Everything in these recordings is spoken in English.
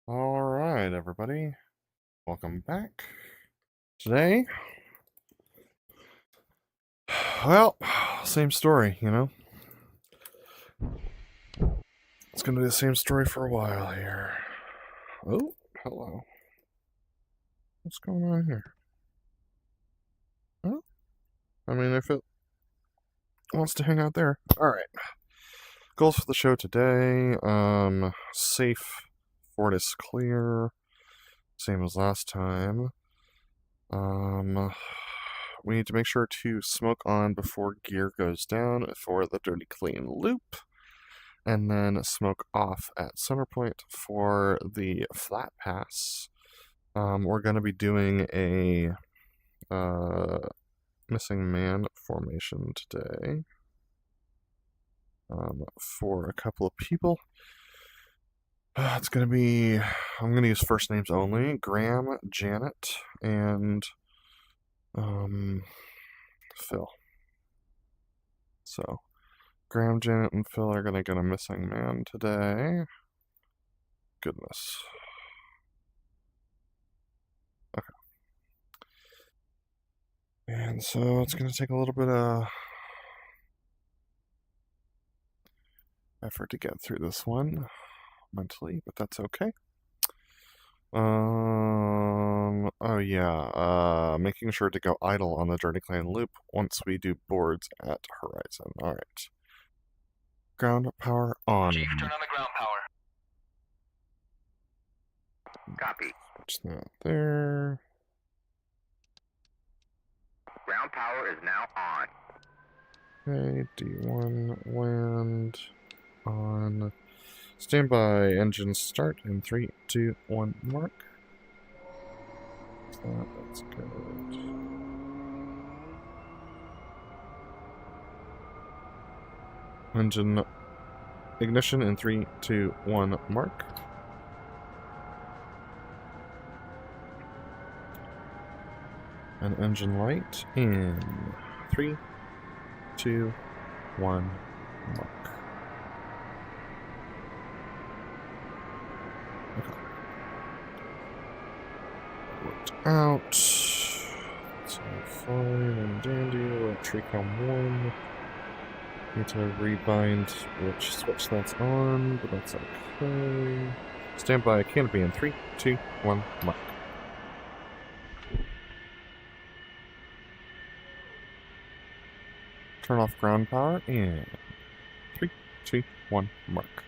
Alright, everybody. Welcome back. Today, well, same story, you know? It's gonna be the same story for a while here. Oh, hello. What's going on here? Oh, I mean, if it wants to hang out there. Alright. Goals for the show today. Safe. Fort is clear. Same as last time. We need to make sure to smoke on before gear goes down for the dirty clean loop. And then smoke off at center point for the flat pass. We're going to be doing a missing man formation today for a couple of people. It's going to be, I'm going to use first names only, Graham, Janet, and Phil. So, Graham, Janet, and Phil are going to get a missing man today. Goodness. Okay. And so it's going to take a little bit of effort to get through this one mentally, but that's okay. Oh yeah, making sure to go idle on the Dirty Clan loop once we do boards at Horizon. Alright. Ground power on. Chief, turn on the ground power. Copy. Switch that there. Ground power is now on. Okay, D1 land on. Standby, engine start in 3, 2, 1, mark. That's good. Engine ignition in 3, 2, 1, mark. And engine light in 3, 2, 1, mark. Okay. Worked out. So fine and dandy. We're at Tricom 1. Need to rebind which switch that's on, but that's okay. Standby canopy in 3, 2, 1, mark. Turn off ground power in 3, 2, 1, mark.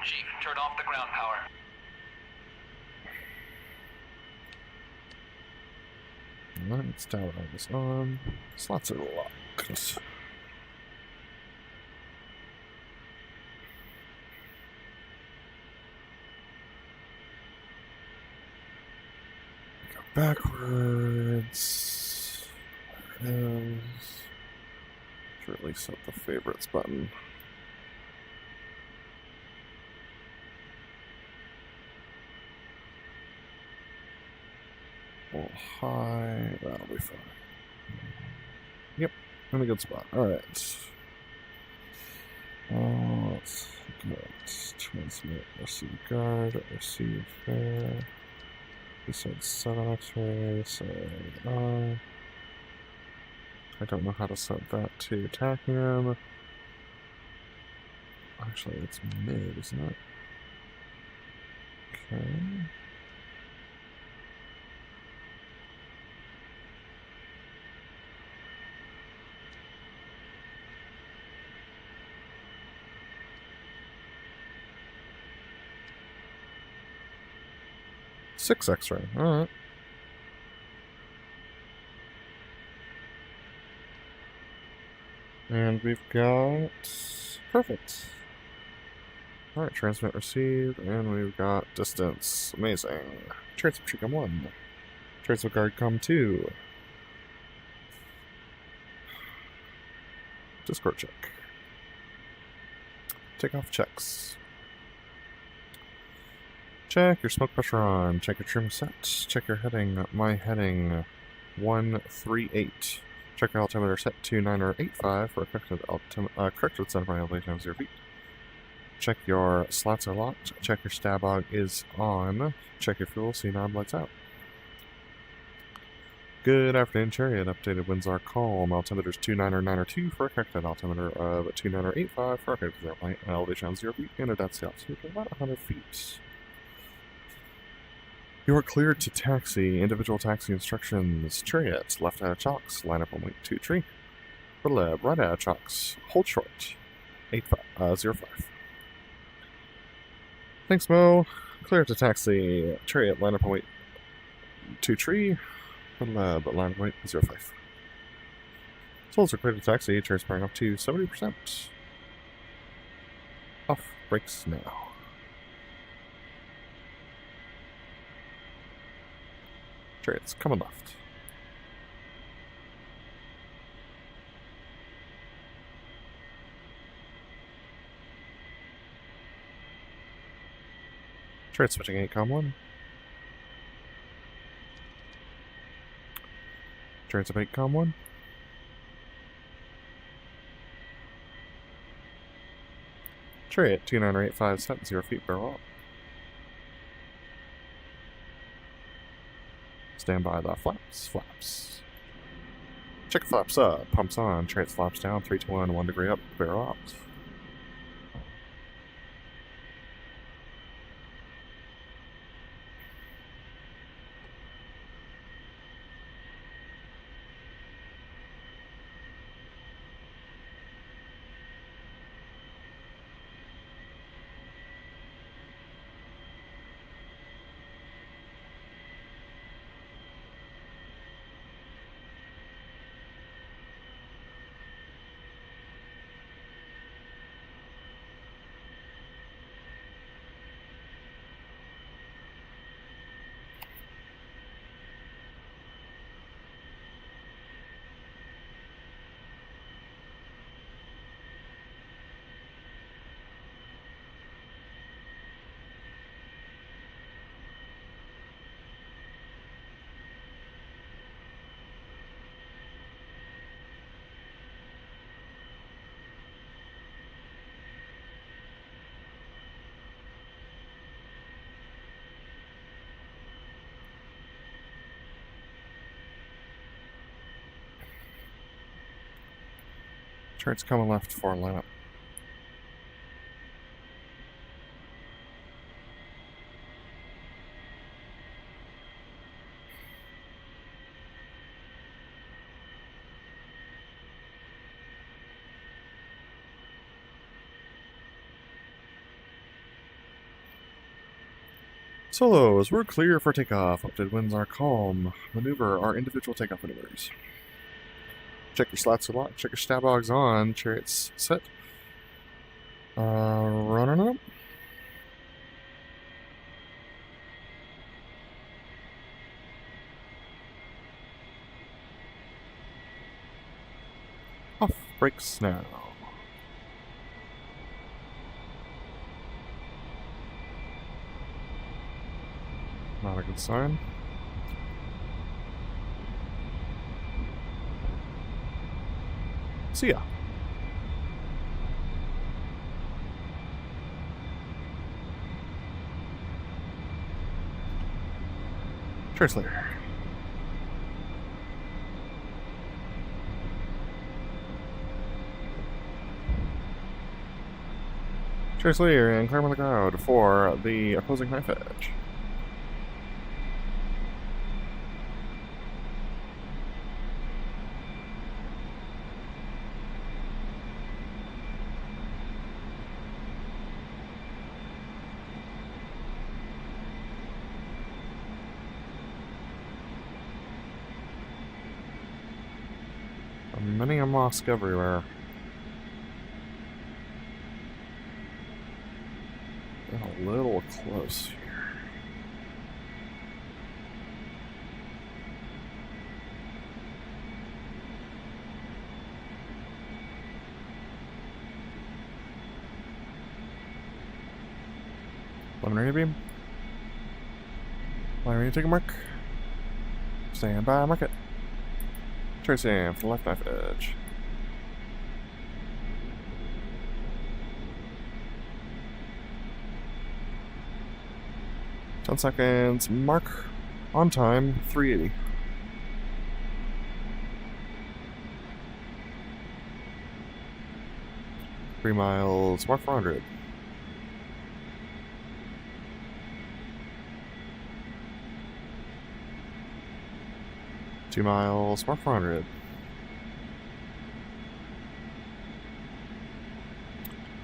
Chief, turn off the ground power. Let's tower this on. Slots are locked. Go backwards. There it is. Should at least set the favorites button. A little high. That'll be fine. Yep, in a good spot. Alright. Let's get transmit, receive guard, receive there. We said 7 X-ray, so I don't know how to set that to tachyon. Actually, it's mid, isn't it? Okay. Six X-ray. Alright. And we've got... Perfect. Alright, transmit, receive, and we've got distance. Amazing. Transmit Tricom 1. Transmit guard com 2. Discord check. Takeoff checks. Check your smoke pressure on. Check your trim set. Check your heading. My heading 138. Check your altimeter set to 9085 for a corrected center by elevation of 0 feet. Check your slats are locked. Check your stab log is on. Check your fuel, see knob lights out. Good afternoon, Chariot. Updated winds are calm. Altimeter is 29902 for a corrected altimeter of 29085 for a corrected 0 point. Elevation on 0 feet and a depth altitude of about 100 feet. You are cleared to taxi. Individual taxi instructions. Chariot. Left out of chocks. Line up on wing 2 tree. For lab. Right out of chocks. Hold short. 05. Thanks, Mo. Clear to taxi. Chariot. Line up on wing 2 tree. For lab. Line up on wing 05. Souls are clear to taxi. Chariot's powering up to 70%. Off. Brakes now. Chariot's coming left. Chariot switching 8,1. Chariot's up 8,1. Chariot 29085 set 0 feet barrel up. Stand by the flaps. Check flaps up, pumps on, Chariot flaps down, 3 to 1, 1 degree up, barrel up. Chariot's coming left for lineup. Solos, we're clear for takeoff. Updated winds are calm. Maneuver our individual takeoff maneuvers. Check your slats are locked. Check your stab logs on. Chariot's set. Running up. Off. Brakes now. Not a good sign. See ya. Translator. Translator and clear on the cloud for the opposing knife edge. Many a mosque everywhere. Got a little close here. Preliminary beam. Preliminary take a mark. Stand by, mark it. Tracing for the left knife edge. 10 seconds. Mark on time. 380. Three miles. Mark 400. Two miles. Mark 400.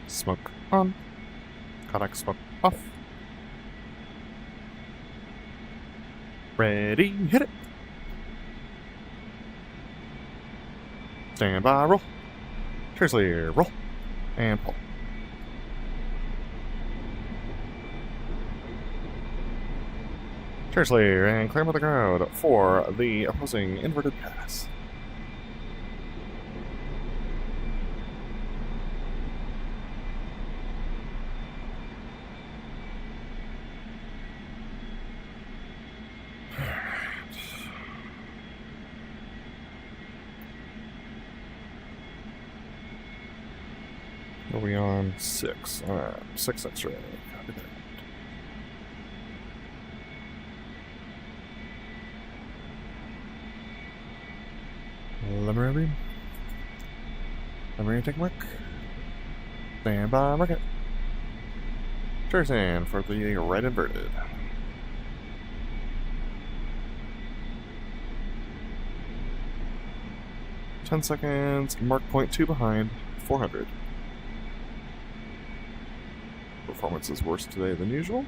Smoke on. Contact smoke off. Ready, hit it. Stand by, roll. Seriously, roll. And pull. Seriously, and clear with the crowd for the opposing inverted pass. Are we on 6? 6 extra. Copy that. Lemon take mark. Stand by, mark it. Sand for the right inverted. Ten seconds. Mark point 2 behind. 400. Performance is worse today than usual.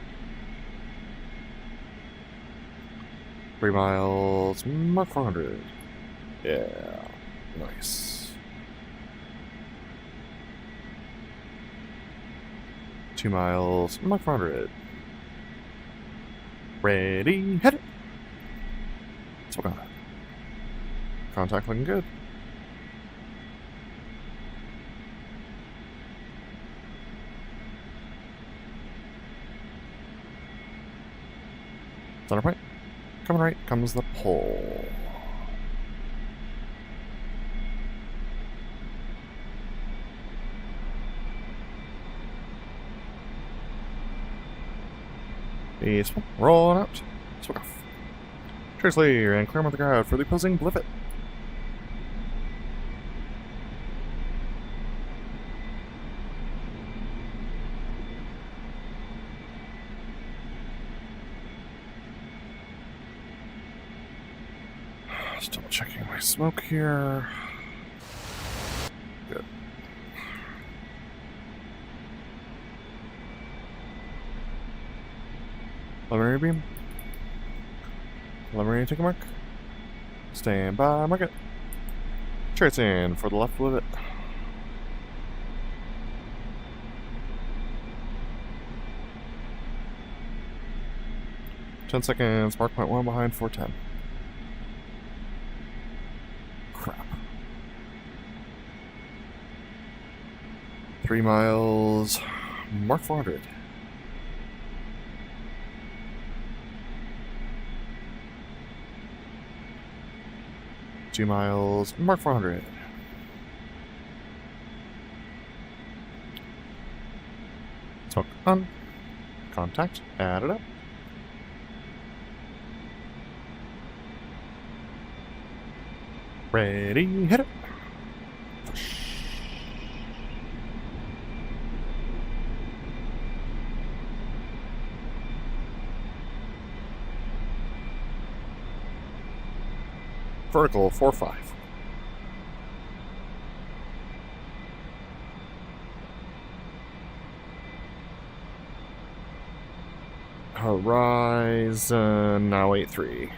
3 miles. Mark 400. Yeah. Nice. 2 miles. Mark 400. Ready. Hit it. Let's work on it. Contact looking good. Center point. Coming right comes the pole. Peaceful. Rolling out. Swing off. Seriously, and clear with the crowd for the opposing blivet. Just double checking my smoke here. Good. Preliminary beam. Preliminary take a mark. Stand by, mark it. Chariots in for the left of it. Ten seconds, mark point 1 behind 410. Crap. 3 miles, mark 400. Two miles, mark 400. Smoke on. Contact, add it up. Ready, hit it. Vertical 4-5. Horizon now 8-3.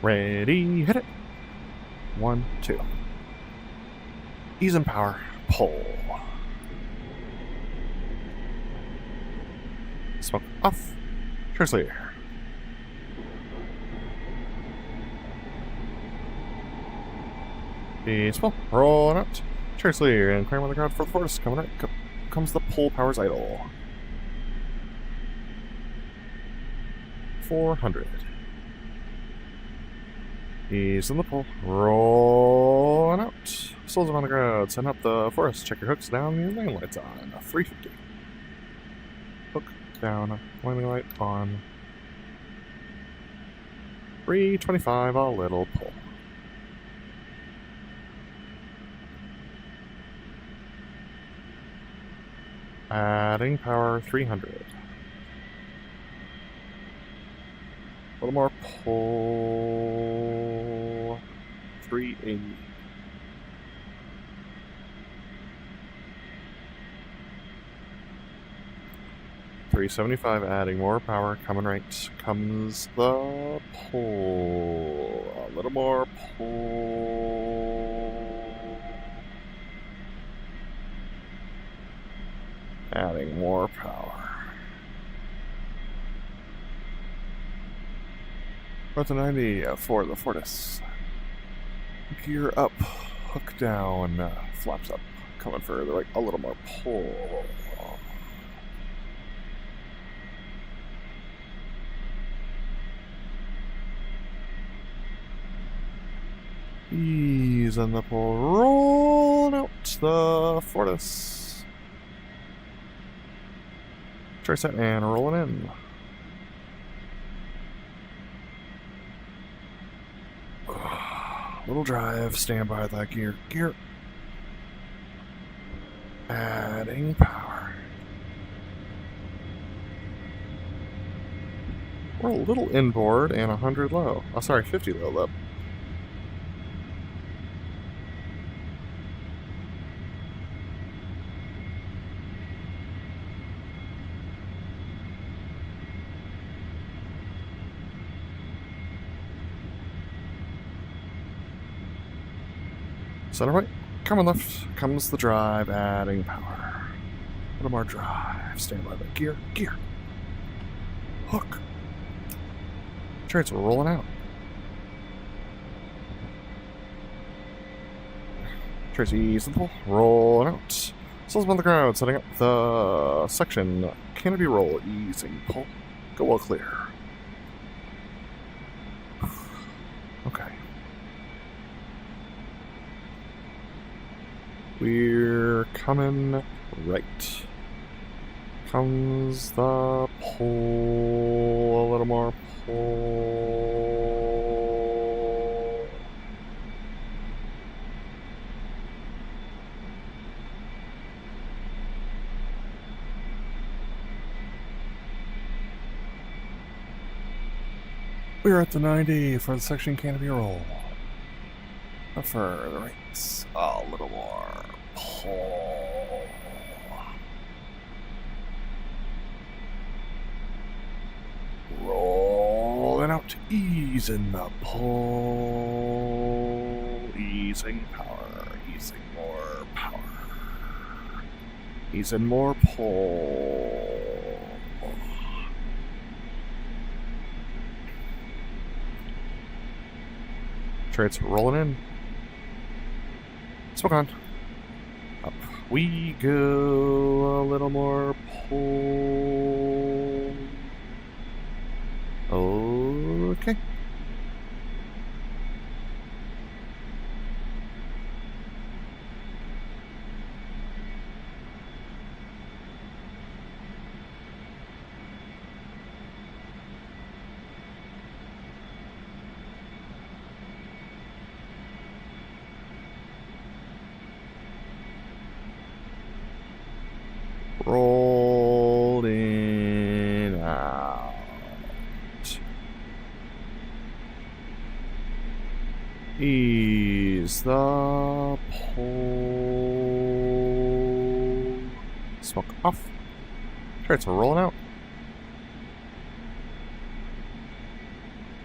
Ready, hit it. 1, 2. Ease and power, pull. Smoke off. Seriously. Peaceful. Rolling out. Seriously. And climb on the ground for the force. Coming right. Comes the pull powers idle. 400. Ease in the pull. Rolling out. Souls on the ground. Send up the forest. Check your hooks down. Your landing lights on. 350. Hook down. Landing light on. 325. A little pull. Adding power 300. A little more pull. 380. $375, adding more power, coming right. Comes the pull. A little more pull. Adding more power. North of 90 for the Fortis. Gear up, hook down, flaps up. Coming further, like a little more pull. Ease on the pull, rolling out the Fortis. Try set and rolling in. Little drive, stand by that gear. Gear. Adding power. We're a little inboard and 100 low. Oh, sorry, 50 low up. Center right, coming left, comes the drive, adding power. A little more drive, stand by the gear, gear. Hook. Chariots are rolling out. Chariots ease the pull, rolling out. Souls on the ground, setting up the section. Canopy roll, easing pull. Go well clear. Okay. We're coming right. Comes the pull, a little more pull. We're at the 90 for the section canopy roll. For the right, a little more pull. Rolling out, easing the pull. Easing power, easing more power. Easing more pull. Chariots rolling in. Smoke on. Up we go. A little more pull. Okay. Rolling out. Ease the pull. Smoke off. Chariots are rolling out.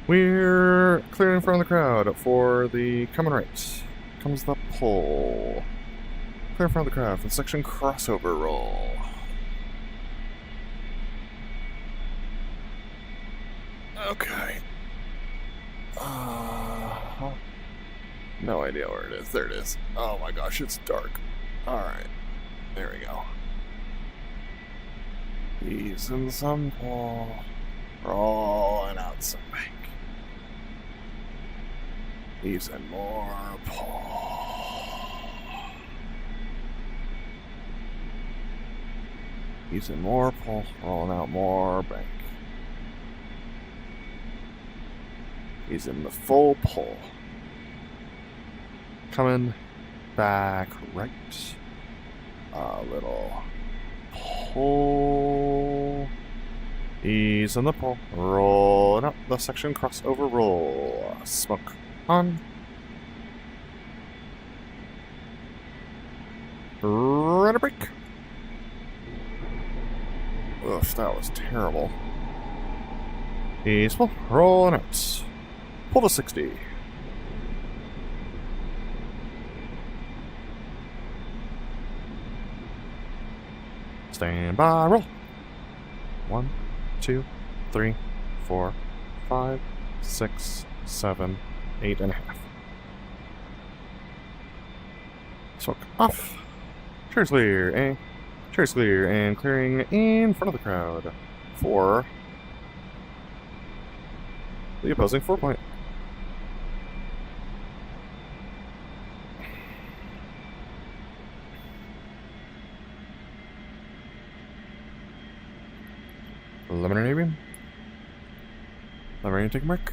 We're clearing in front of the crowd for the coming right. Comes the pull. Clear in front of the crowd for the section crossover roll. Okay. No idea where it is. There it is. Oh my gosh, it's dark. Alright. There we go. Easing some pull. Rolling out some bank. Easing more pull. He's in more pull, rolling out more bank. He's in the full pull. Coming back right. A little pull. He's in the pull. Rolling up the section crossover roll. Smoke on. Right a break. Ugh, that was terrible. He's full. Rolling out. Pull to 60. Stand by, roll. 1, 2, 3, 4, 5, 6, 7, 8.5. Smoke off. Chariot's clear, and Chariot's clear, and clearing in front of the crowd for the opposing 4-point. Eliminating beam. Eliminating take a mark.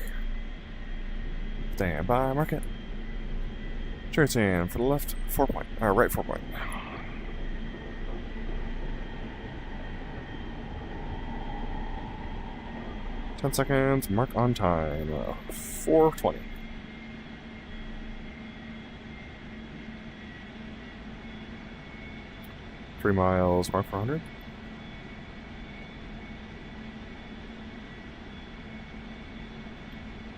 Stand by, mark it. Chariot's in for the left 4-point, or right 4-point. Ten seconds, mark on time. 4:20. Three miles, mark for 100.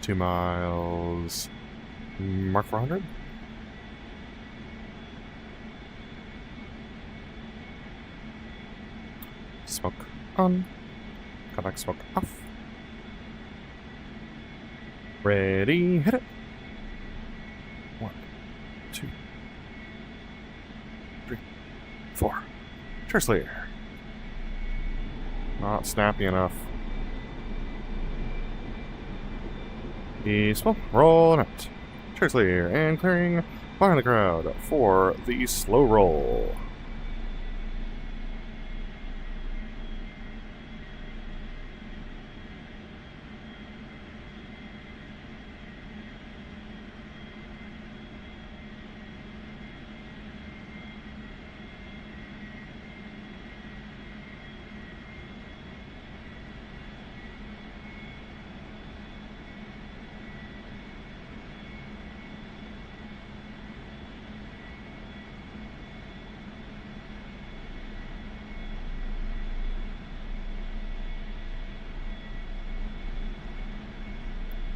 Two miles, mark for 100. Smoke on. Come back, smoke off. Ready, hit it. 1, 2, 3, 4. Chariot's clear. Not snappy enough. He's full. Rolling out. Chariot's clear and clearing behind the crowd for the slow roll.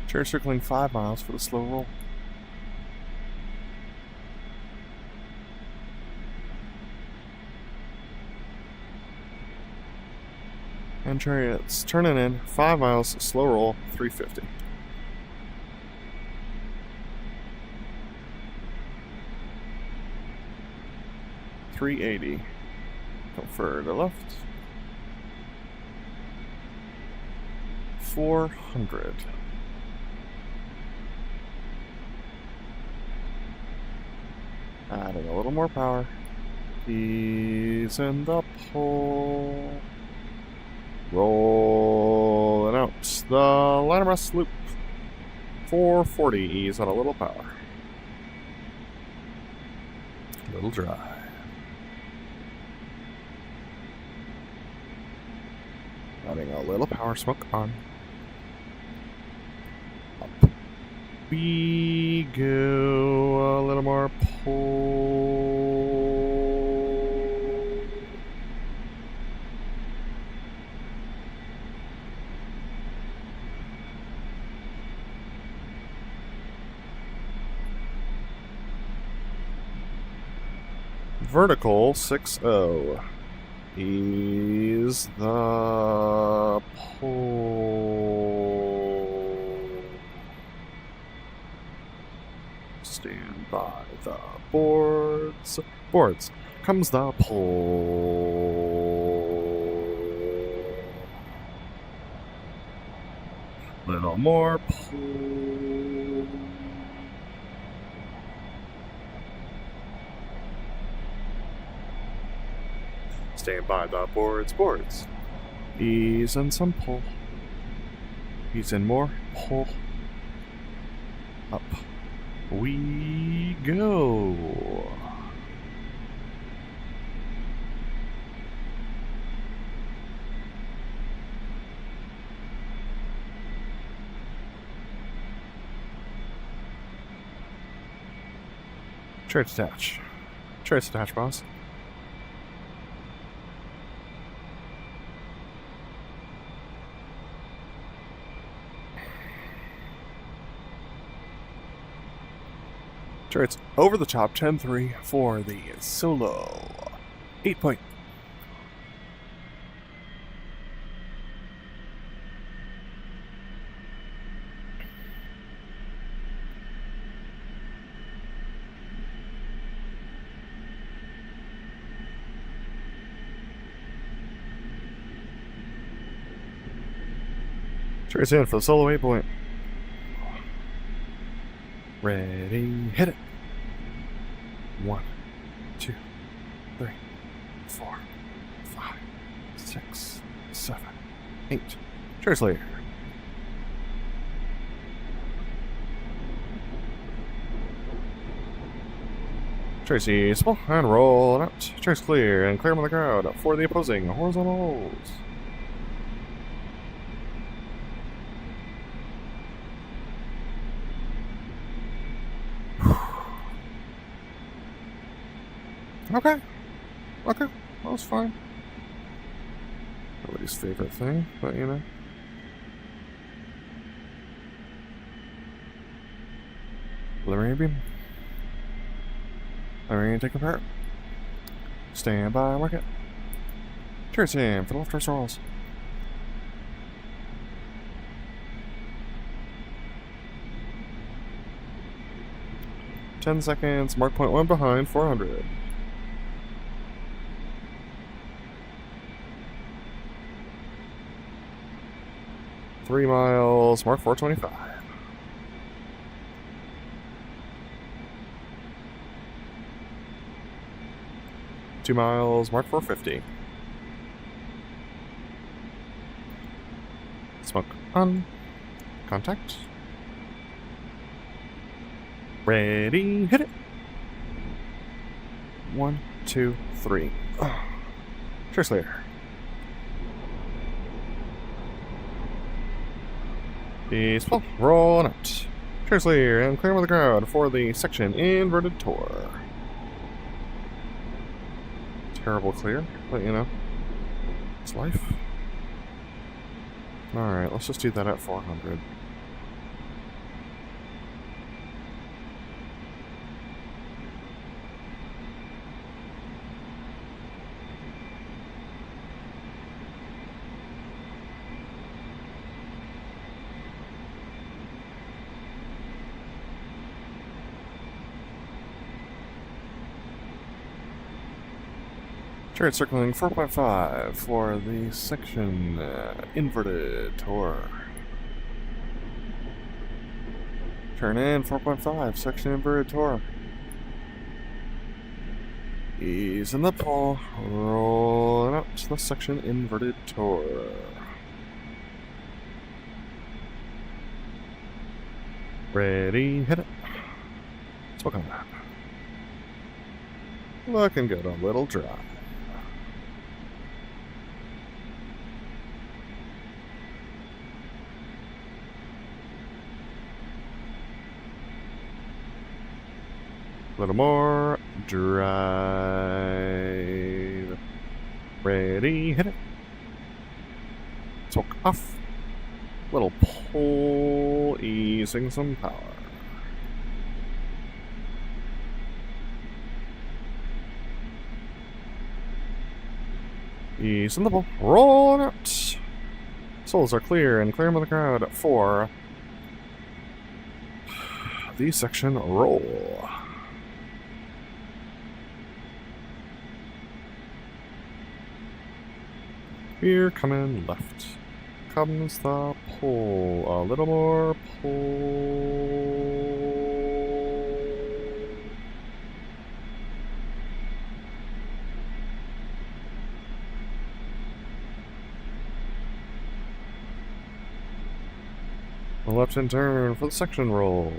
Chariot circling 5 miles for the slow roll. And Chariot's turning in 5 miles, slow roll, 350. $380. Go further left. 400. Adding a little more power. He's in the pole. Rolling out the line arrest loop. 440. He's on a little power. Little dry. Adding a little power, smoke on. Up. We go a little more pull. Vertical 6-0. He's the pull. Stand by the boards. Boards. Comes the pull. Little more pull. Stand by the board sports. Ease and some pull. Ease and more pull. Up we go. Chariot attach. Chariot attach, boss. Chariot's over the top, 10-3 for the solo. 8 point. Chariot's in for the solo 8 point. Ready, hit it. 1, 2, 3, 4, 5, 6, 7, 8. Chariot layer. Tracy, small and roll it out. Chariot's clear and clear on the crowd for the opposing horizontal rolls. Okay. Okay. That was fine. Nobody's favorite thing, but you know. Preliminary beam. Preliminary take apart. Stand by, work it. Chariot's in for the left turn rolls. $10, mark point 1 behind, 400. Three miles, mark 425. Two miles, mark 450. Smoke on. Contact. Ready, hit it. 1, 2, 3. Chariot layer. Peaceful, rolling out. Chariot layer and clear with the crowd for the section inverted tour. Terrible clear, but you know, it's life. Alright, let's just do that at 400. Chariot circling 4.5 for the section inverted tour. Turn in 4.5, section inverted tour. Ease in the pull, rolling up to the section inverted tour. Ready, hit it. Smoke on that. Looking good, a little dry. A little more. Drive. Ready. Hit it. Smoke off. Little pull. Easing some power. Ease in the pull. Rolling out. Souls are clear and clear with the crowd for the section roll. Here, coming left. Comes the pull. A little more pull. left-hand turn for the section roll.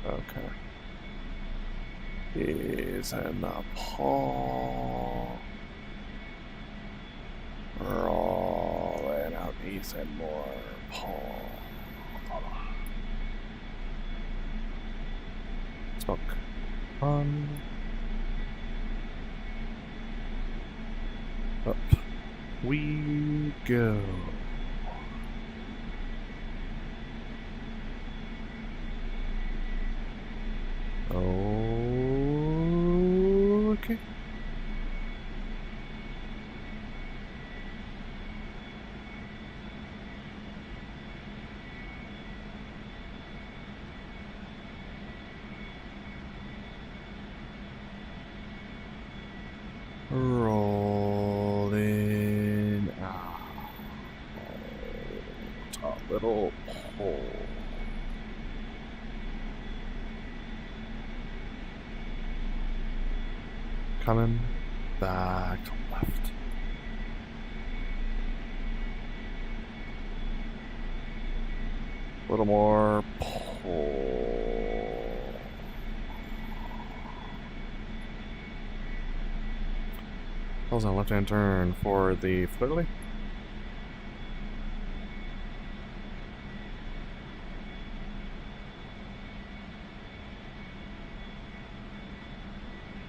Okay. He's in the pole. Rolling out, he's in more pole. Smoke on. Up we go. Okay. Rolling out. Top little hole. Coming back to left. A little more pull. How's that left-hand turn for the flirty?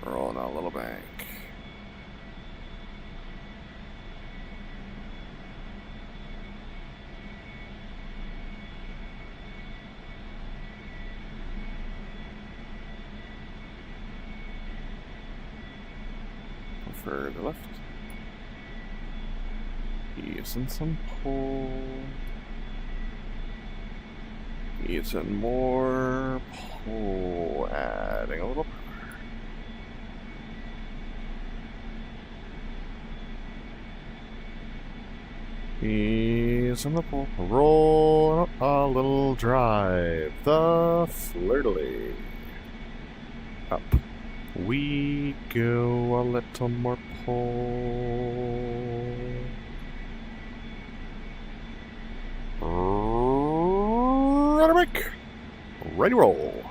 Rolling out a little bank. Further left. Using some pull. Using more pull. Adding a little power. Using the pull. Roll a little drive. The flirtily. Up we go, a little more pull. Rudder brake. Ready roll.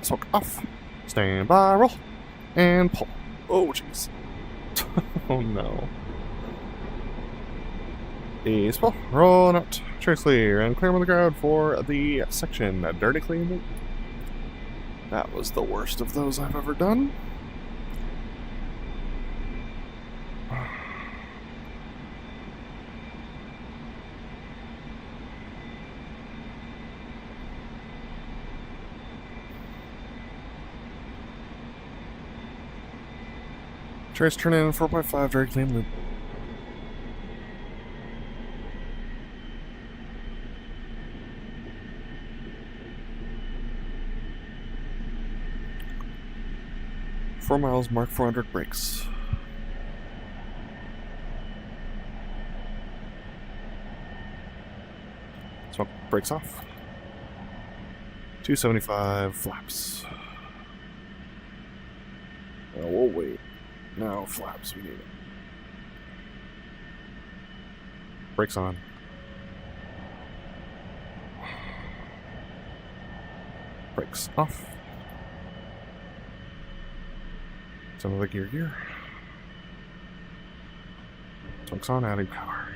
Smoke off. Stand by, roll. And pull. Oh, jeez. Oh, no. Ease pull. Rolling out. Chase clear. And clear with the crowd for the section. Dirty clean loop. That was the worst of those I've ever done. Trace turn in 4.5 dirty clean loop. Four miles, mark 400 brakes. Smoke brakes off. 275 flaps. Oh, we'll wait. No flaps, we need it. Brakes on. Brakes off. Some of the gear. Smokes on, adding power.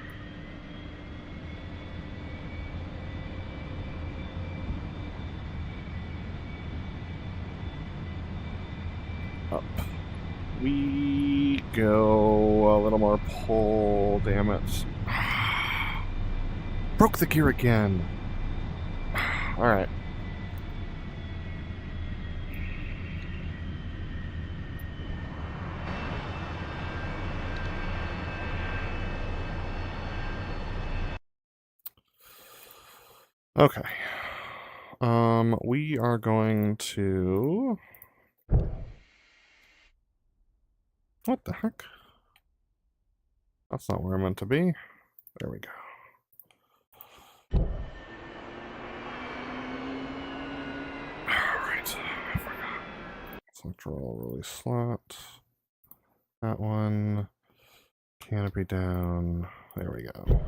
Up we go. A little more pull, damn it. Broke the gear again. Alright. Okay. We are going to... What the heck? That's not where I meant to be. There we go. Alright. I forgot. Selector roll, release slot. That one. Canopy down. There we go.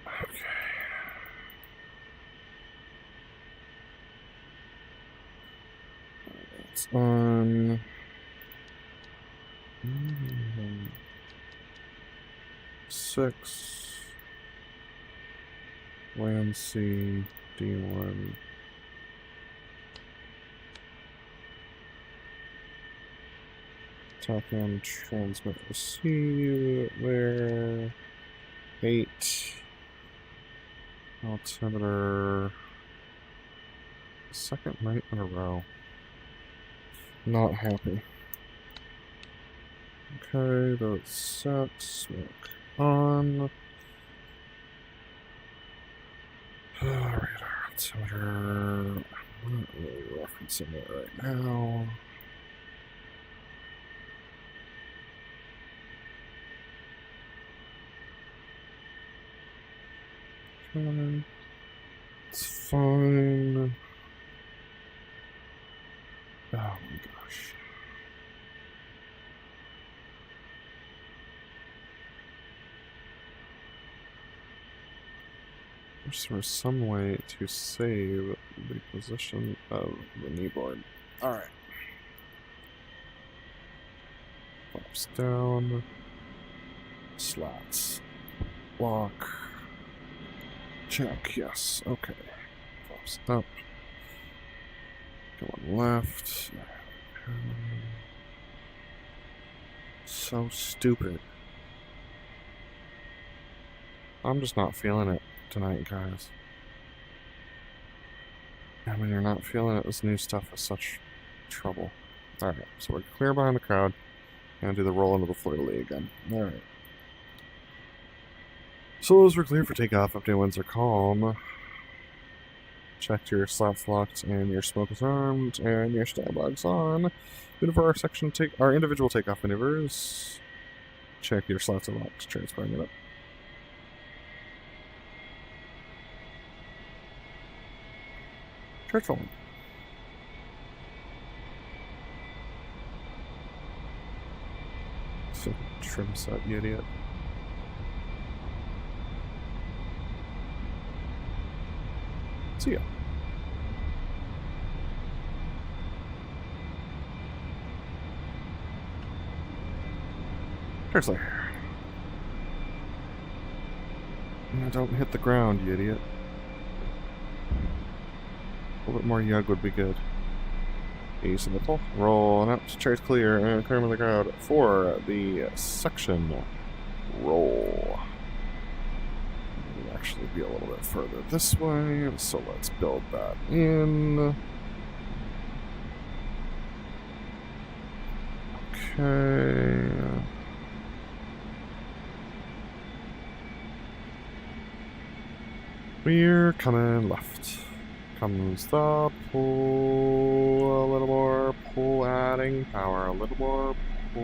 Okay. It's on. Six. Land C, D1. Top down, transmit, receive, there. 8. Altimeter. Second night in a row. Not happy. Okay, that's set. Smoke on. Radar altimeter. I'm not really referencing it right now. Okay. It's fine. Oh my gosh. Wish there was some way to save the position of the kneeboard. Alright. Flaps down. Slats. Lock. Check, yes, okay. Flaps up. Going left. So stupid. I'm just not feeling it tonight, guys. And when you're not feeling it, this new stuff is such trouble. Alright, so we're clear behind the crowd. And do the roll into the fleur-de-lis again. Alright. So as we're clear for takeoff, update winds are calm. Check your slats locked and your smoke is armed and your stab logs on. For our individual takeoff maneuvers. Check your slats are locked. Transferring it up. Church rolling. So trim set, you idiot. See ya. Seriously. No, don't hit the ground, you idiot. A little bit more yug would be good. Ease in the pull. Roll and up. Chair's clear and clear in the crowd for the section roll. It'll actually be a little bit further this way, so let's build that in. Okay. We're coming left. Comes the pull, a little more pull, adding power, a little more pull.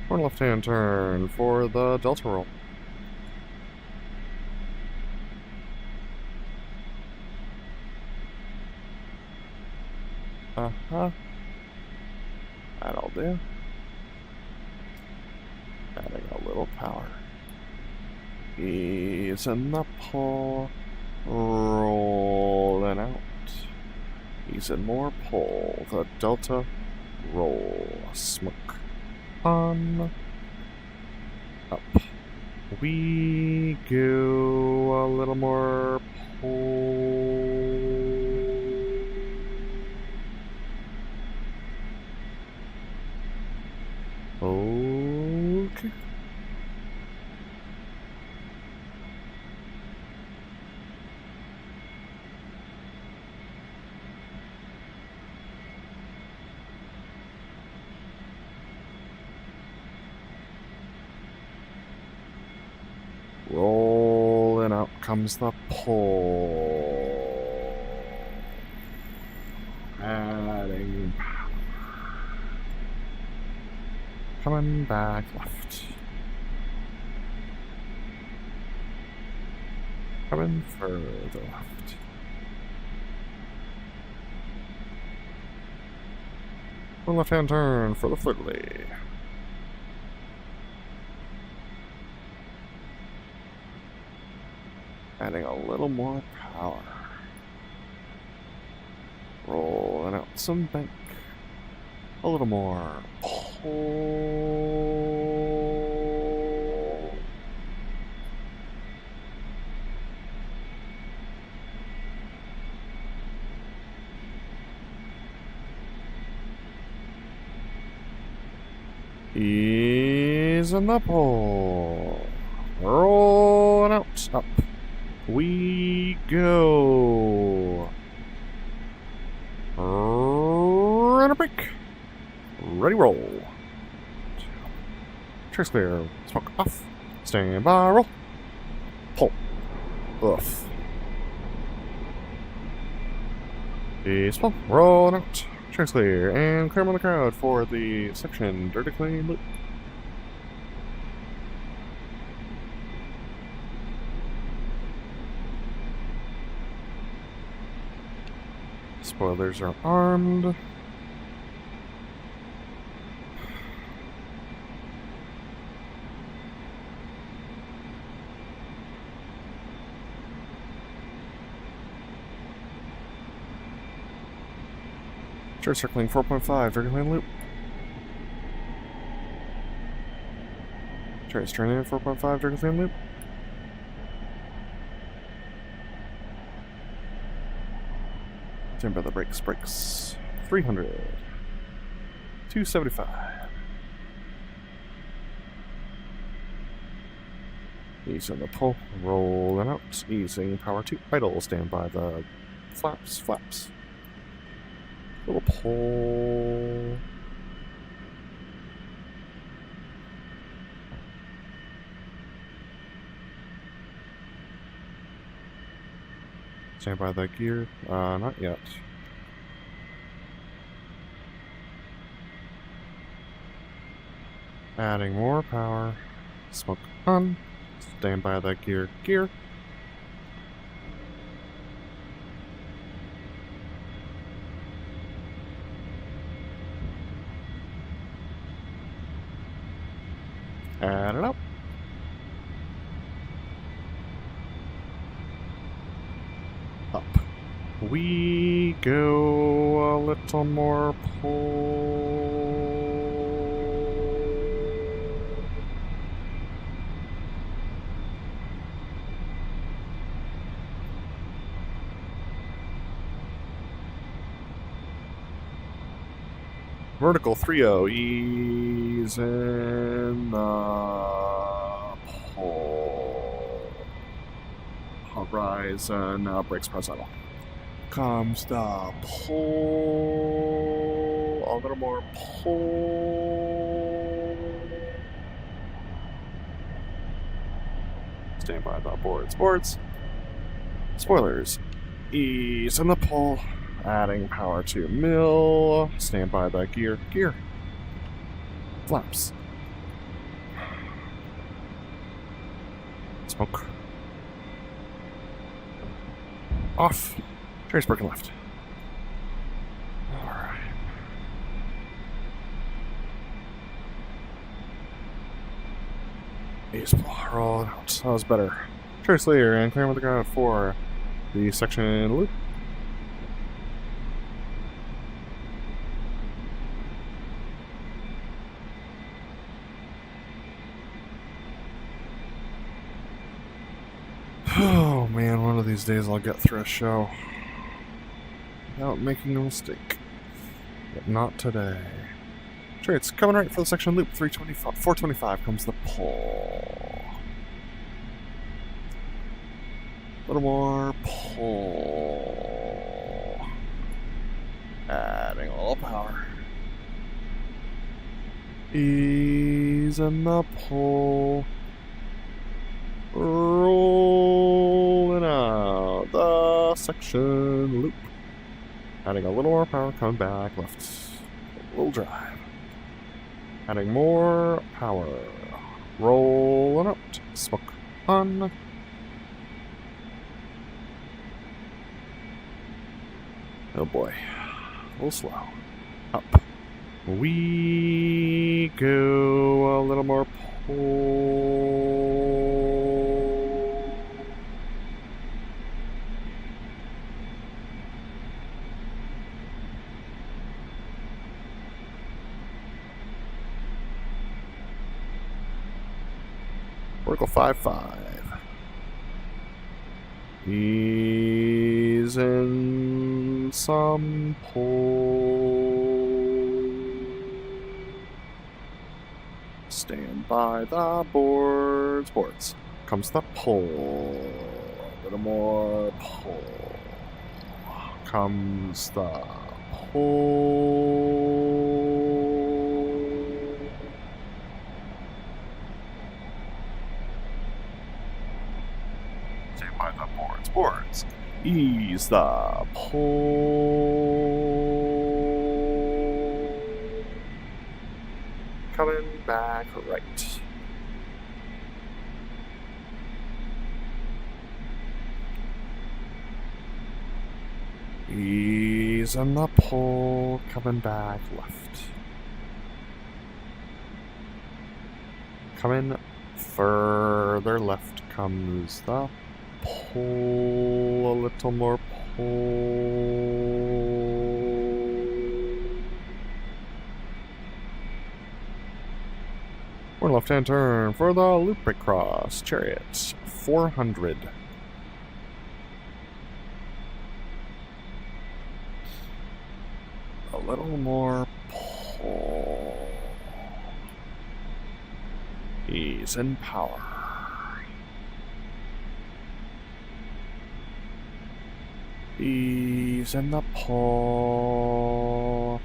For left-hand turn for the delta roll. Uh-huh. That'll do. Adding a little power. Ease in the pull. Rolling out. Ease in more pull. The delta roll. Smoke on. Up. We go a little more pull. Okay. Rolling out comes the pull. Adding power. coming back left. Coming further left. One left-hand turn for the fiddly. Adding a little more power. Rolling out some bank. A little more pull. Ease in the pull. Rolling out. Up we go. And a break. Ready, roll. Trace clear. Smoke off. Stand by, roll. Pull. Off. Ease pull. Roll out. Trace clear. And clear on the crowd for the section Dirty Clean Loop. Spoilers are armed. Chariot circling 4.5, Dirty Clean Loop. Chariot's turning in 4.5, Dirty Clean Loop. Stand by the brakes, 300. 275. Easing the pull, rolling out, easing power to idle, stand by the flaps. Little pull. Stand by that gear. Not yet. Adding more power. Smoke on. Stand by that gear. Add it up. Up. We go a little more pull. Vertical 3-0, ease in the pull. Horizon, brakes press idle. Comes the pull. A little more pull. Stand by the boards. Spoilers, ease in the pull. Adding power to mill. Stand by the gear. Flaps. Smoke. Off. Trace braking left. Alright. Ease rolling out. That was better. Trace layer and clear with the ground for the section loop. Oh man, one of these days I'll get through a show without making a mistake. But not today. Chariot's coming right for the section loop. 425 comes the pull. A little more pull. Adding a little power. Ease in the pull. Rolling out the section loop. Adding a little more power, coming back left. A little drive. Adding more power. Rolling out. Smoke on. Oh boy. A little slow. Up. We go a little more pull. Vertical 5-5. Ease in some pull. Stand by the boards. Boards. Comes the pull. A little more pull. Comes the pull. Stand by the boards. Boards. Ease the pull. Coming back right. Ease on the pull, coming back left. Coming further left comes the pull, a little more pull. One left-hand turn for the loop break cross. Chariot, 400. A little more pull. Ease in power. Ease in the pull.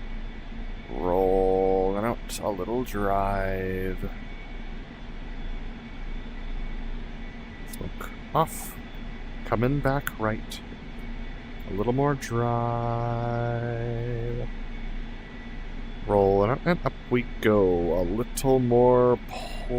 Rolling out a little drive. Smoke off. Coming back right. A little more drive. Rolling out and up we go. A little more pull.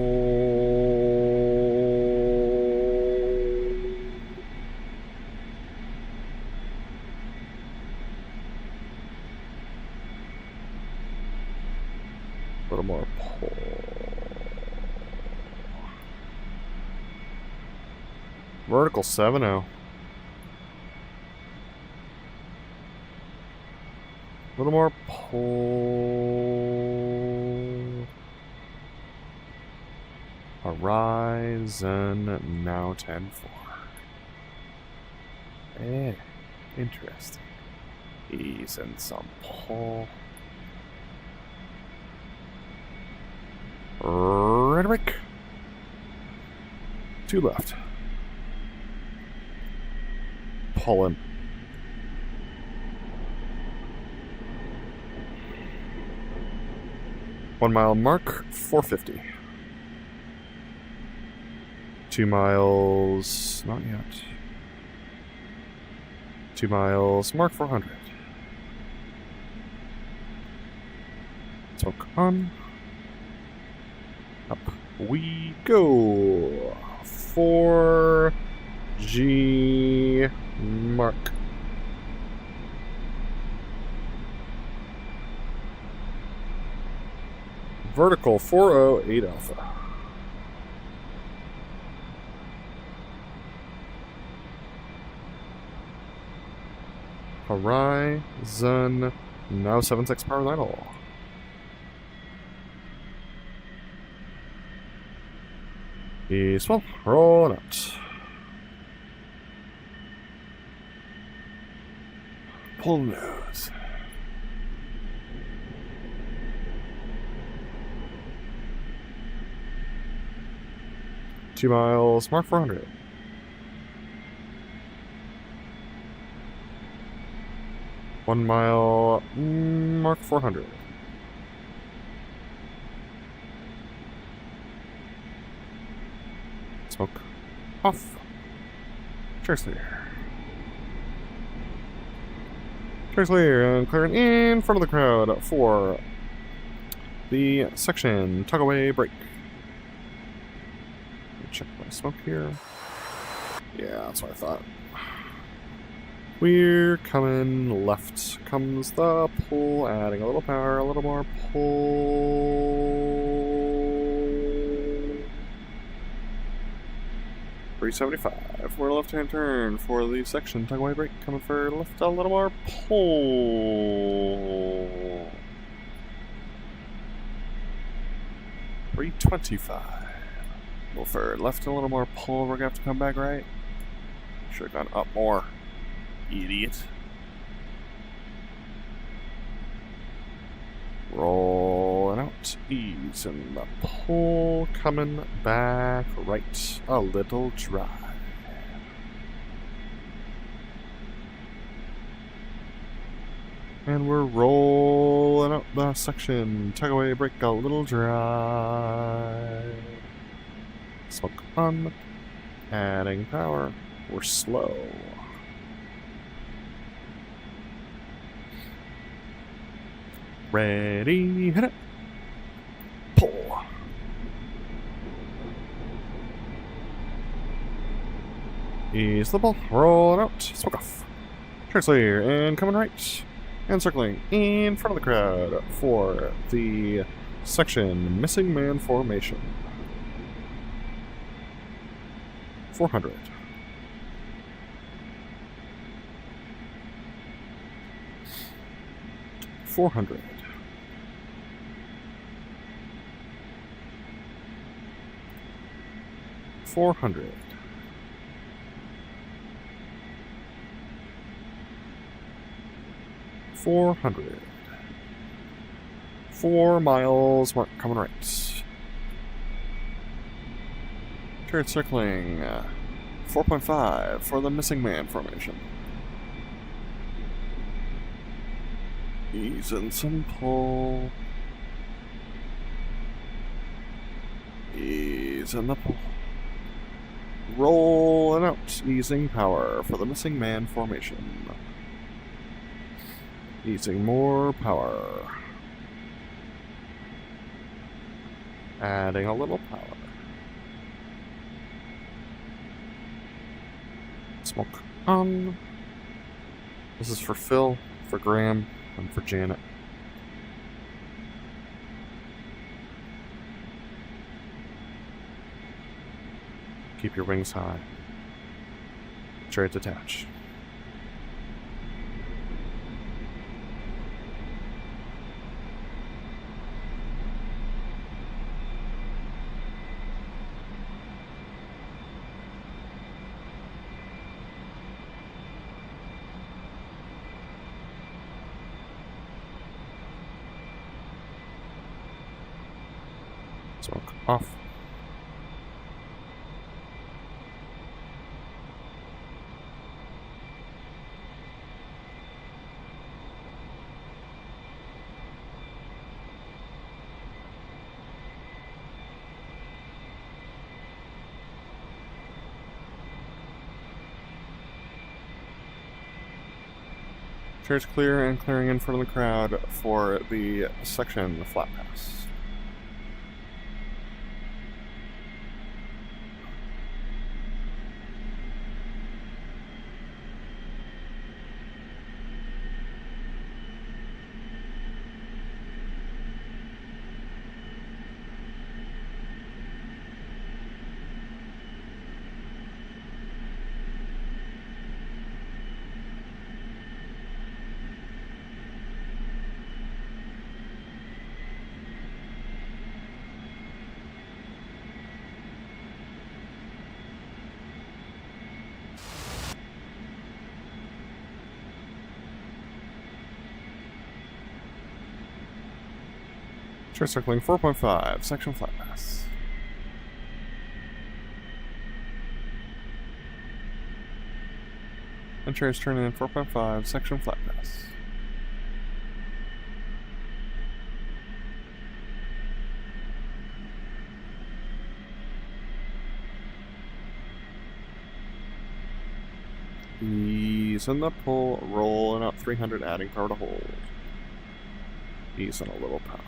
A little more pull. Vertical 7-0. A little more pull. A Ryzen now 10-4. Interesting. Ease and some pull. Rhetoric. 2 left. Pull in. One mile mark, 450. 2 miles, not yet. 2 miles, mark 400. Smoke on. Up we go. 4G mark. Vertical 408 alpha. Horizon now 7.6 power idle. Swell, rolling out. Pull nose. Two miles, mark 400. One mile, mark 400. Smoke off. Cheers clear. Cheers clear and clearing in front of the crowd for the section tug away brake. Check my smoke here. Yeah, that's what I thought. We're coming left. Comes the pull, adding a little power, a little more pull. 375. We're left-hand turn for the section tug away brake. Coming for left, a little more pull. 325. Well, for left, a little more pull. We're gonna have to come back right. Should have gone up more. Idiot. Rolling out. Ease and the pull. Coming back right. A little drive. And we're rolling out the section. Tug away, brake, a little drive. Smoke on. Adding power. We're slow. Ready, hit it. Pull. Ease the ball. Roll it out. Smoke off. Clear and coming right. And circling in front of the crowd for the section missing man formation. 400. 400. 400. 400. 4 miles, coming right. Chariot circling, 4.5 for the missing man formation. Ease and some pull. Ease and the pull. Roll and out, easing power for the missing man formation. Easing more power. Adding a little power. Smoke on. This is for Phil, for Graham, and for Janet. Keep your wings high. Chariot attached. Smoke off. Chariot's clear and clearing in front of the crowd for the section flat pass. Chariot circling 4.5, section flat pass. And Chariot's turning in 4.5, section flat pass. Ease in the pull, rolling up 300, adding power to hold. Ease in a little power.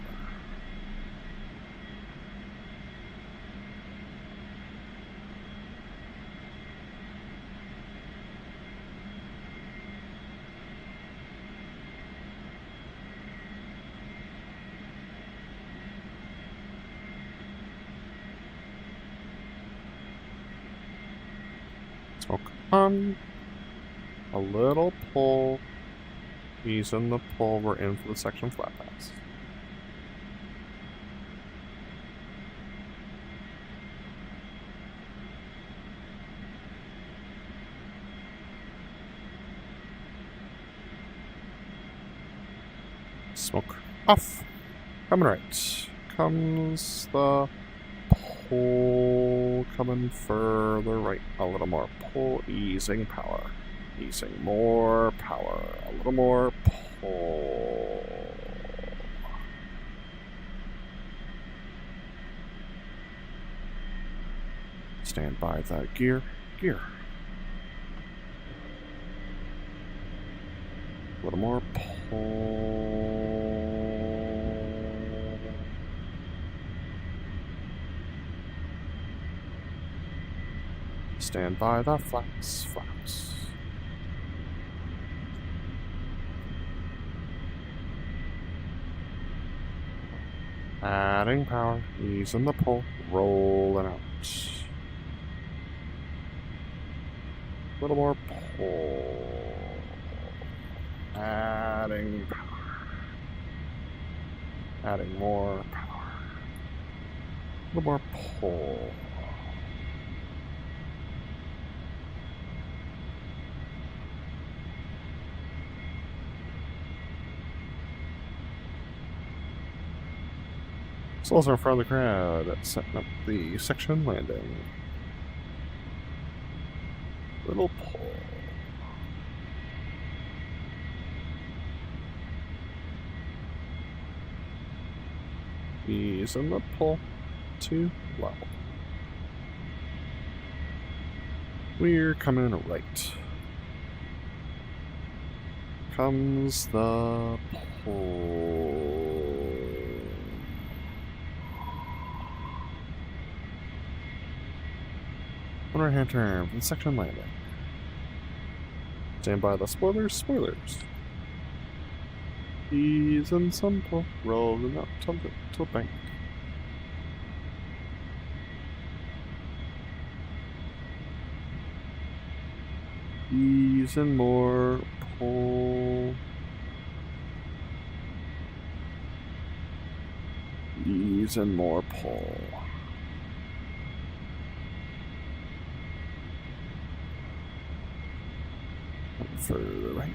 Smoke on. A little pull. Ease in the pull. We're in for the section flat pass. Smoke off. Coming right. Comes the pull. Coming further right. A little more pull. Easing power. Easing more power. A little more pull. Stand by that gear. Gear. A little more pull. Stand by the flaps. Flaps. Adding power. Easing the pull. Rolling out. A little more pull. Adding power. Adding more power. A little more pull. Souls are in front of the crowd, setting up the section landing. Little pull. Ease in the pull. Too low. We're coming right. Comes the pull. One right hand turn from the section landing. Stand by the spoilers. Spoilers. Ease and some pull. Rolling up to bank. Ease and more pull. Ease and more pull. And further right.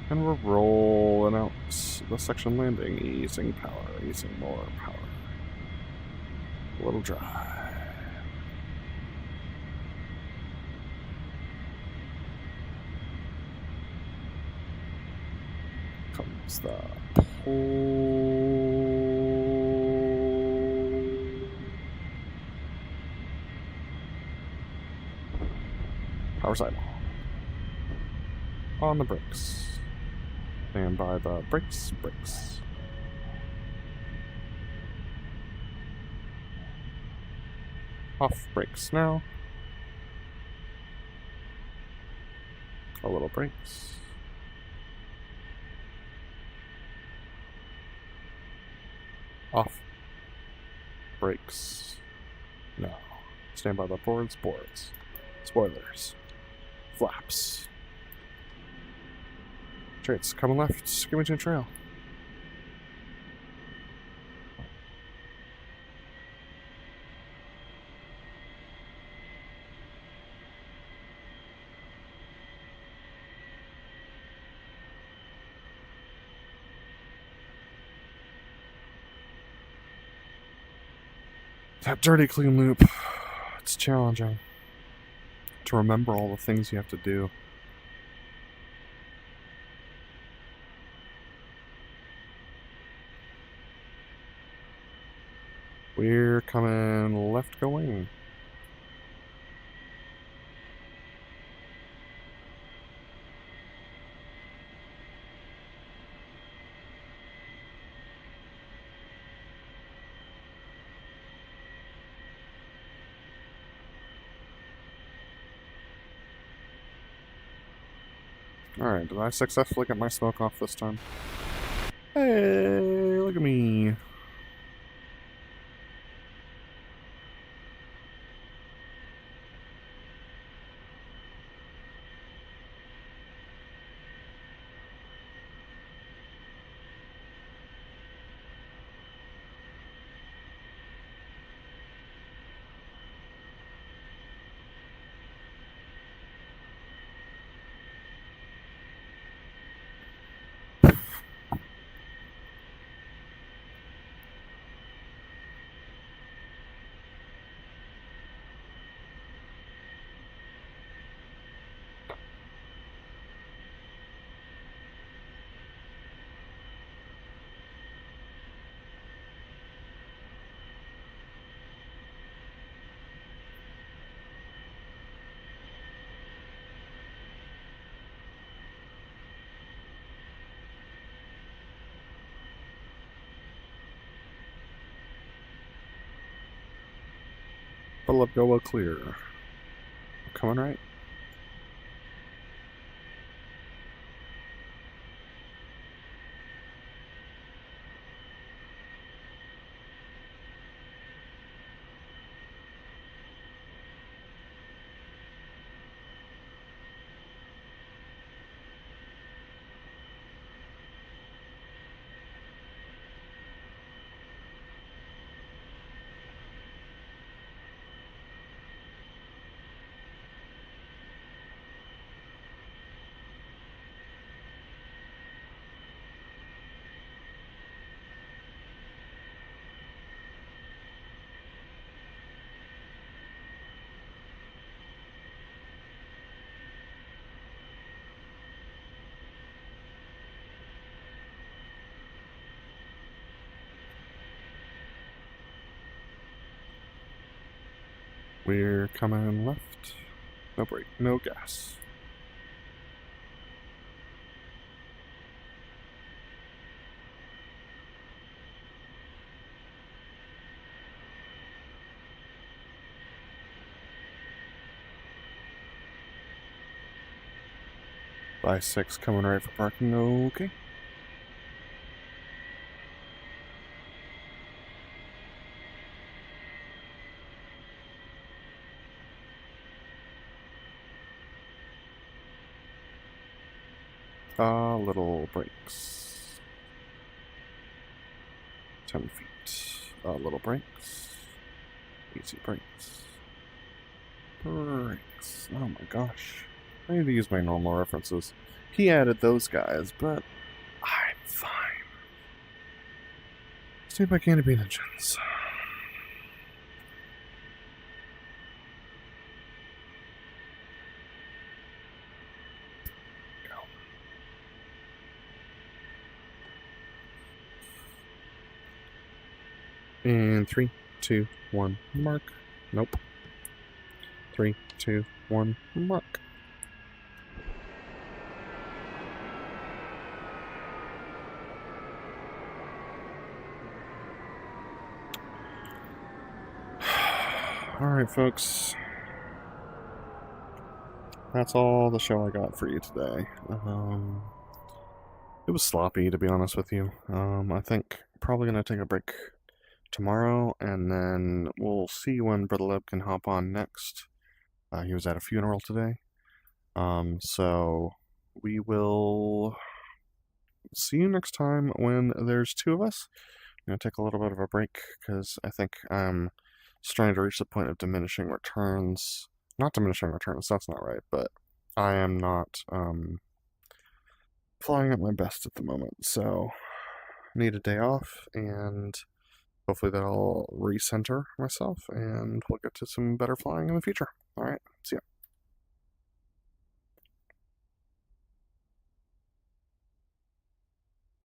And we're rolling out the section landing, easing power, easing more power. A little dry. Comes the pull. Power side. On the brakes. Stand by the brakes. Brakes. Off brakes now. A little brakes. Off brakes. No. Stand by the boards. Boards. Spoilers. Flaps. Chariots coming left. Skimming to the trail. That dirty clean loop. It's challenging to remember all the things you have to do. We're coming left going. Alright, did I successfully get my smoke off this time? Hey, look at me. Bottle up, go well clear. Coming right. We're coming left. No brake, no gas. By 6 coming right for parking, okay. Little brakes. 10 feet. Little brakes. Easy brakes. Brakes. Oh my gosh. I need to use my normal references. He added those guys, but I'm fine. Stay by candy bean engines. And 3, 2, 1, mark. Nope. 3, 2, 1, mark. Alright, folks. That's all the show I got for you today. It was sloppy, to be honest with you. I think probably going to take a break tomorrow, and then we'll see when Brother Leb can hop on next. He was at a funeral today. So we will see you next time when there's 2 of us. I'm going to take a little bit of a break because I think I'm starting to reach the point of diminishing returns. Not diminishing returns, that's not right, but I am not flying at my best at the moment, so need a day off, and hopefully that'll recenter myself, and we'll get to some better flying in the future. Alright, see ya.